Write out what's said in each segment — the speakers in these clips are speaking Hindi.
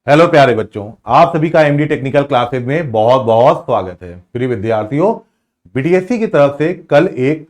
हेलो प्यारे बच्चों, आप सभी का एमडी टेक्निकल क्लासेज में बहुत बहुत स्वागत है। प्रिय विद्यार्थियों, बीटीएससी की तरफ से कल एक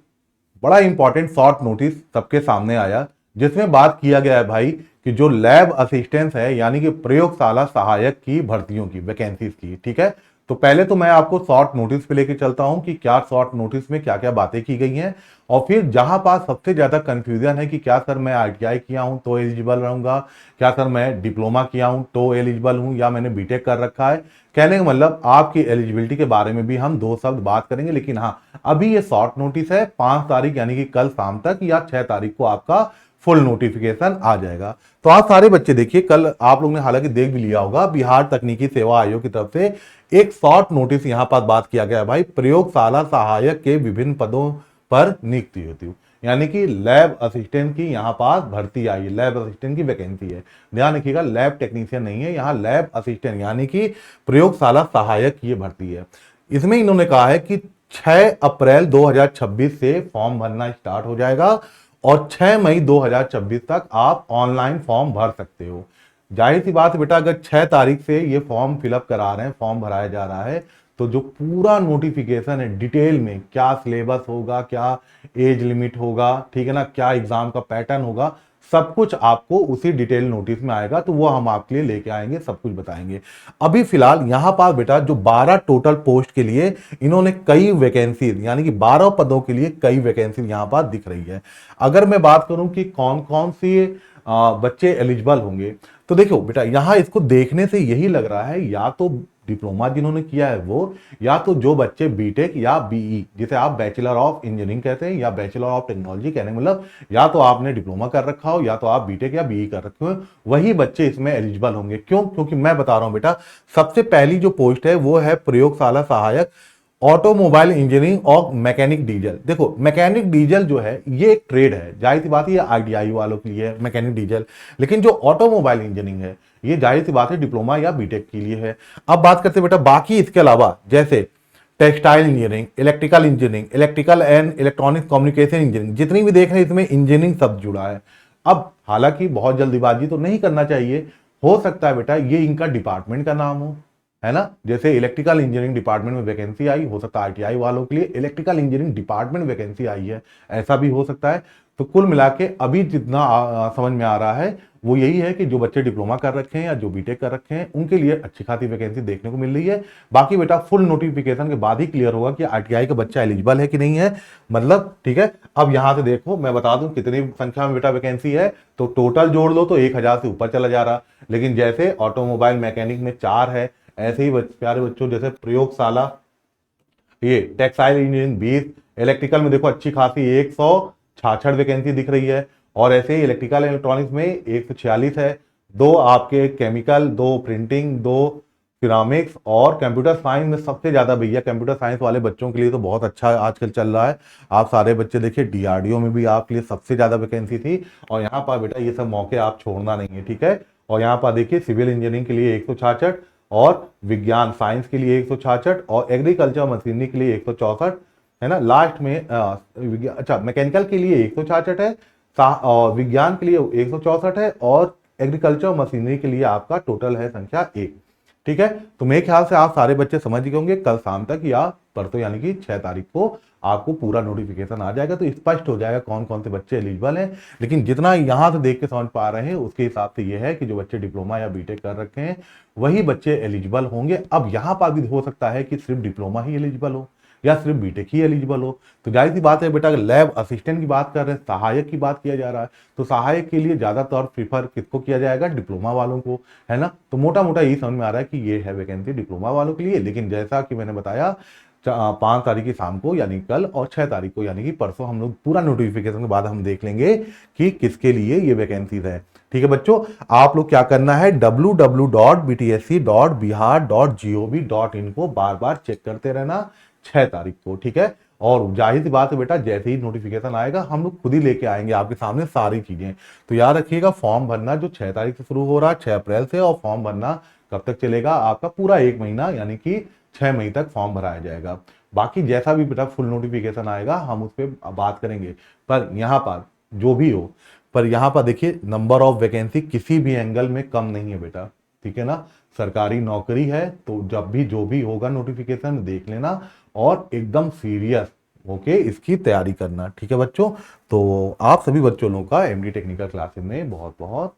बड़ा इंपॉर्टेंट शॉर्ट नोटिस सबके सामने आया, जिसमें बात किया गया है भाई कि जो लैब असिस्टेंट है यानी कि प्रयोगशाला सहायक की भर्तियों की वैकेंसीज की। ठीक है, तो पहले तो मैं आपको शॉर्ट नोटिस पे लेके चलता हूं कि क्या शॉर्ट नोटिस में क्या क्या बातें की गई हैं, और फिर जहां पास सबसे ज्यादा कंफ्यूजन है कि क्या सर मैं आईटीआई किया हूं तो एलिजिबल रहूंगा, क्या सर मैं डिप्लोमा किया हूं तो एलिजिबल हूं, या मैंने बीटेक कर रखा है। कहने का मतलब आपकी एलिजिबिलिटी के बारे में भी हम दो शब्द बात करेंगे, लेकिन हाँ, अभी ये शॉर्ट नोटिस है। 5 तारीख यानी कि कल शाम तक या 6 तारीख को आपका फुल नोटिफिकेशन आ जाएगा। तो आप सारे बच्चे देखिए, कल आप लोगों ने हालांकि देख भी लिया होगा, बिहार तकनीकी सेवा आयोग की तरफ से एक शॉर्ट नोटिस यहां पर बात किया गया है भाई, प्रयोगशाला सहायक के विभिन्न पदों पर नियुक्ति हेतु, यानी कि लैब असिस्टेंट की यहां पास भर्ती आई है। लैब असिस्टेंट की वैकेंसी है, ध्यान रखिएगा, लैब टेक्नीशियन नहीं है, यहां लैब असिस्टेंट यानी कि प्रयोगशाला सहायक की भर्ती है। इसमें इन्होंने कहा है कि 6 अप्रैल 2026 से फॉर्म भरना स्टार्ट हो जाएगा और 6 मई 2026 तक आप ऑनलाइन फॉर्म भर सकते हो। जाहिर सी बात है बेटा, अगर 6 तारीख से ये फॉर्म फिलअप करा रहे हैं, फॉर्म भराया जा रहा है, तो जो पूरा नोटिफिकेशन है डिटेल में, क्या सिलेबस होगा, क्या एज लिमिट होगा, ठीक है ना, क्या एग्जाम का पैटर्न होगा, सब कुछ आपको उसी डिटेल नोटिस में आएगा। तो वो हम आपके लिए लेके आएंगे, सब कुछ बताएंगे। अभी फिलहाल यहां पर बेटा जो 12 टोटल पोस्ट के लिए इन्होंने कई वैकेंसीज, यानी कि 12 पदों के लिए कई वैकेंसी यहां पर दिख रही है। अगर मैं बात करूं कि कौन कौन सी बच्चे एलिजिबल होंगे, तो देखो बेटा, यहां इसको देखने से यही लग रहा है या तो डिप्लोमा जिन्होंने किया है वो, या तो जो बच्चे बीटेक या बीई, जिसे आप बैचलर ऑफ इंजीनियरिंग कहते हैं या बैचलर ऑफ टेक्नोलॉजी कहने मतलब, या तो आपने डिप्लोमा कर रखा हो या तो आप बीटेक या बीई कर रखे हो, वही बच्चे इसमें एलिजिबल होंगे। क्यों? क्योंकि मैं बता रहा हूं बेटा, सबसे पहली जो पोस्ट है वो है प्रयोगशाला सहायक ऑटोमोबाइल इंजीनियरिंग और मैकेनिक डीजल। देखो, मैकेनिक डीजल जो है ये एक ट्रेड है, जाहिर सी बात है ये आईटीआई वालों के लिए है मैकेनिक डीजल, लेकिन जो ऑटोमोबाइल इंजीनियरिंग है ये जाहिर सी बात है डिप्लोमा या बीटेक के लिए है। अब बात करते हैं बेटा बाकी इसके अलावा, जैसे textile engineering, electrical engineering, electrical and electronic communication engineering, जितनी भी देख रहे हैं इसमें इंजीनियरिंग शब्द जुड़ा है। अब हालांकि बहुत जल्दीबाजी तो नहीं करना चाहिए, हो सकता है बेटा ये इनका डिपार्टमेंट का नाम हो, है ना। जैसे इलेक्ट्रिकल इंजीनियरिंग डिपार्टमेंट में वैकेंसी आई, हो सकता है आईटीआई वालों के लिए इलेक्ट्रिकल इंजीनियरिंग डिपार्टमेंट वैकेंसी आई है, ऐसा भी हो सकता है। तो कुल मिला के अभी जितना समझ में आ रहा है वो यही है कि जो बच्चे डिप्लोमा कर रखे हैं या जो बीटेक कर रखे हैं उनके लिए अच्छी खासी वैकेंसी देखने को मिल रही है। बाकी बेटा फुल नोटिफिकेशन के बाद ही क्लियर होगा कि आईटीआई का बच्चा एलिजिबल है कि नहीं है, मतलब ठीक है। अब यहां से देखो, मैं बता दूं कितनी संख्या में बेटा वैकेंसी है, तो टोटल जोड़ लो तो 1000 से ऊपर चला जा रहा, लेकिन जैसे ऑटोमोबाइल मैकेनिक में 4 है, ऐसे ही प्यारे बच्चों जैसे प्रयोगशाला, ये टेक्सटाइल इंजीनियरिंग 20, इलेक्ट्रिकल में देखो अच्छी खासी 166 वैकेंसी दिख रही है, और ऐसे ही इलेक्ट्रिकल इलेक्ट्रॉनिक्स में 146 है, दो आपके केमिकल, दो प्रिंटिंग, दो सिरामिक्स, और कंप्यूटर साइंस में सबसे ज्यादा भैया कंप्यूटर साइंस वाले बच्चों के लिए तो बहुत अच्छा आजकल चल रहा है। आप सारे बच्चे देखिए, डीआरडीओ में भी आपके लिए सबसे ज्यादा वैकेंसी थी, और यहाँ पर बेटा ये सब मौके आप छोड़ना नहीं है, ठीक है। और यहाँ पर देखिए सिविल इंजीनियरिंग के लिए 166, और विज्ञान साइंस के लिए 166, और एग्रीकल्चर मशीनरी के लिए 164, है ना। लास्ट में अच्छा मैकेनिकल के लिए 166 है, और विज्ञान के लिए 164 है, और एग्रीकल्चर मशीनरी के लिए आपका टोटल है संख्या 1। ठीक है, तो मेरे ख्याल से आप सारे बच्चे समझ गए होंगे, कल शाम तक या परसों यानी कि 6 तारीख को आपको पूरा नोटिफिकेशन आ जाएगा, तो स्पष्ट हो जाएगा कौन कौन से बच्चे एलिजिबल हैं। लेकिन जितना यहां से देख के समझ पा रहे हैं उसके हिसाब से यह है कि जो बच्चे डिप्लोमा या बीटेक कर रखे हैं वही बच्चे एलिजिबल होंगे। अब यहां पर भी हो सकता है कि सिर्फ डिप्लोमा ही एलिजिबल हो या सिर्फ बीटेक ही एलिजिबल हो। तो जाहिर सी बात है बेटा, अगर लैब असिस्टेंट की बात कर रहे हैं, सहायक की बात किया जा रहा है, तो सहायक के लिए ज्यादातर प्रीफर किसको किया जाएगा? डिप्लोमा वालों को, है ना। तो मोटा मोटा यही समझ में आ रहा है कि ये है वैकेंसी डिप्लोमा वालों के लिए। लेकिन जैसा कि मैंने बताया, 5 तारीख की शाम को यानी कल, और 6 तारीख को यानी कि परसों हम लोग पूरा नोटिफिकेशन के बाद हम देख लेंगे कि किसके लिए ये वैकेंसीज है। ठीक है बच्चों, आप लोग क्या करना है, www.btsc.bihar.gov.in को बार बार चेक करते रहना 6 तारीख को, ठीक है। और जाहिर सी बात है बेटा, जैसे ही नोटिफिकेशन आएगा हम लोग खुद ही लेके आएंगे आपके सामने सारी चीजें। तो याद रखिएगा, फॉर्म भरना जो 6 तारीख से शुरू हो रहा है, 6 अप्रैल से, और फॉर्म भरना कब तक चलेगा? आपका पूरा 1 महीना, यानी कि 6 मई तक फॉर्म भराया जाएगा। बाकी जैसा भी बेटा फुल नोटिफिकेशन आएगा हम उस पर बात करेंगे। पर यहाँ पर जो भी हो, पर यहाँ पर देखिए, नंबर ऑफ वैकेंसी किसी भी एंगल में कम नहीं है बेटा, ठीक है ना। सरकारी नौकरी है तो जब भी जो भी होगा नोटिफिकेशन देख लेना और एकदम सीरियस होके इसकी तैयारी करना, ठीक है बच्चों। तो आप सभी बच्चों लोगों का एमडी टेक्निकल क्लासेस में बहुत बहुत